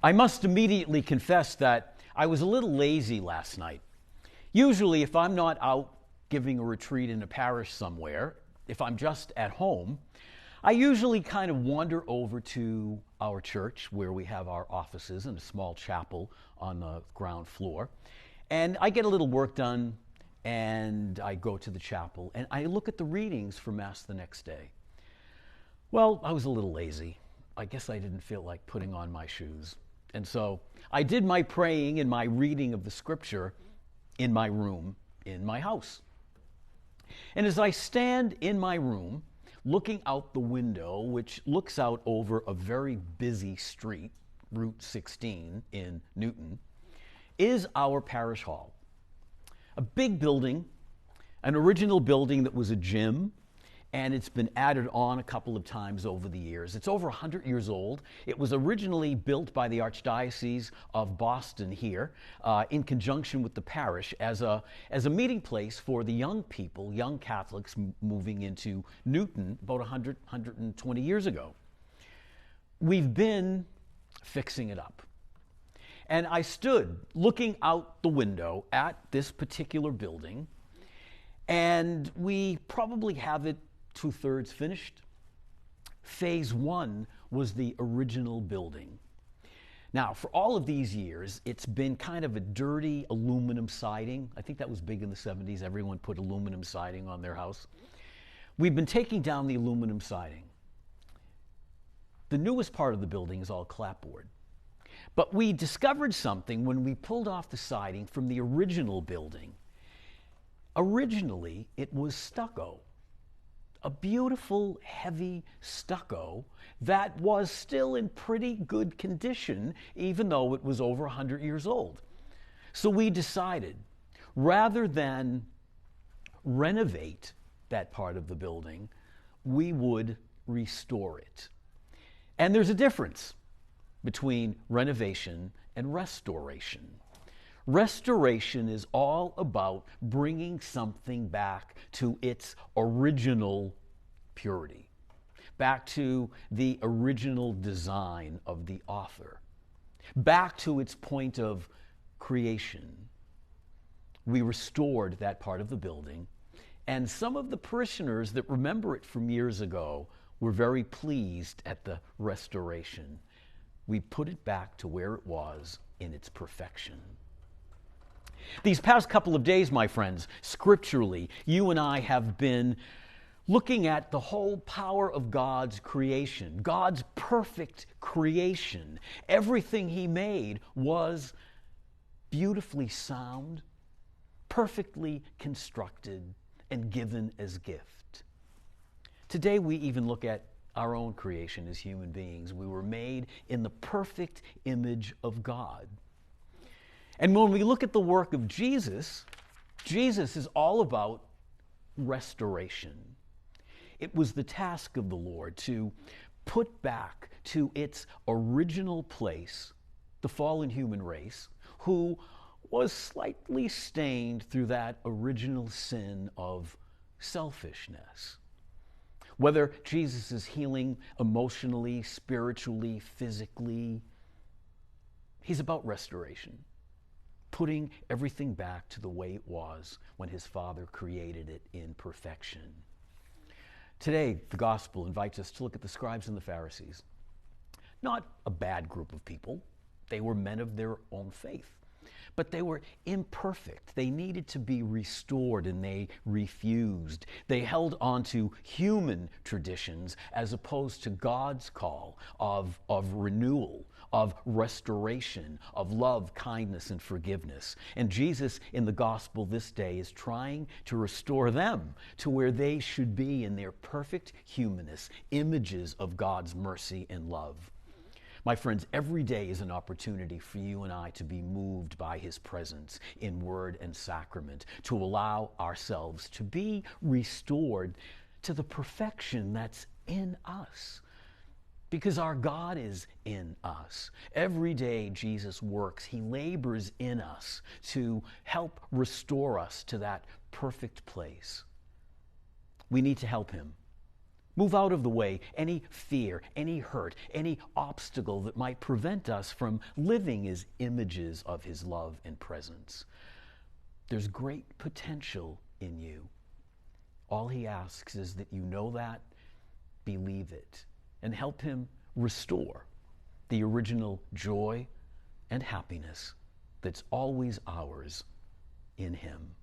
I must immediately confess that I was a little lazy last night. Usually, if I'm not out giving a retreat in a parish somewhere, if I'm just at home, I usually kind of wander over to our church where we have our offices and a small chapel on the ground floor. And I get a little work done and I go to the chapel and I look at the readings for Mass the next day. Well, I was a little lazy. I guess I didn't feel like putting on my shoes. And so I did my praying and my reading of the scripture in my room, in my house. And as I stand in my room, looking out the window, which looks out over a very busy street, Route 16 in Newton, is our parish hall. A big building, an original building that was a gym, and it's been added on a couple of times over the years. It's over 100 years old. It was originally built by the Archdiocese of Boston here in conjunction with the parish as a meeting place for the young people, young Catholics moving into Newton about 120 years ago. We've been fixing it up. And I stood looking out the window at this particular building, and we probably have it 2/3 finished. Phase 1 was the original building. Now, for all of these years, it's been kind of a dirty aluminum siding. I think that was big in the 70s. Everyone put aluminum siding on their house. We've been taking down the aluminum siding. The newest part of the building is all clapboard. But we discovered something when we pulled off the siding from the original building. Originally, it was stucco. A beautiful, heavy stucco that was still in pretty good condition, even though it was over 100 years old. So we decided, rather than renovate that part of the building, we would restore it. And there's a difference between renovation and restoration. Restoration is all about bringing something back to its original purity, back to the original design of the author, back to its point of creation. We restored that part of the building, and some of the parishioners that remember it from years ago were very pleased at the restoration. We put it back to where it was in its perfection. These past couple of days, my friends, scripturally, you and I have been looking at the whole power of God's creation, God's perfect creation. Everything He made was beautifully sound, perfectly constructed, and given as gift. Today, we even look at our own creation as human beings. We were made in the perfect image of God. And when we look at the work of Jesus, Jesus is all about restoration. It was the task of the Lord to put back to its original place the fallen human race, who was slightly stained through that original sin of selfishness. Whether Jesus is healing emotionally, spiritually, physically, He's about restoration. Putting everything back to the way it was when His Father created it in perfection. Today, the Gospel invites us to look at the scribes and the Pharisees. Not a bad group of people. They were men of their own faith. But they were imperfect. They needed to be restored, and they refused. They held on to human traditions as opposed to God's call of renewal, of restoration, of love, kindness, and forgiveness. And Jesus in the gospel this day is trying to restore them to where they should be in their perfect humanness, images of God's mercy and love. My friends, every day is an opportunity for you and I to be moved by His presence in word and sacrament, to allow ourselves to be restored to the perfection that's in us. Because our God is in us. Every day Jesus works. He labors in us to help restore us to that perfect place. We need to help Him. Move out of the way any fear, any hurt, any obstacle that might prevent us from living as images of his love and presence. There's great potential in you. All he asks is that you know that, believe it, and help him restore the original joy and happiness that's always ours in him.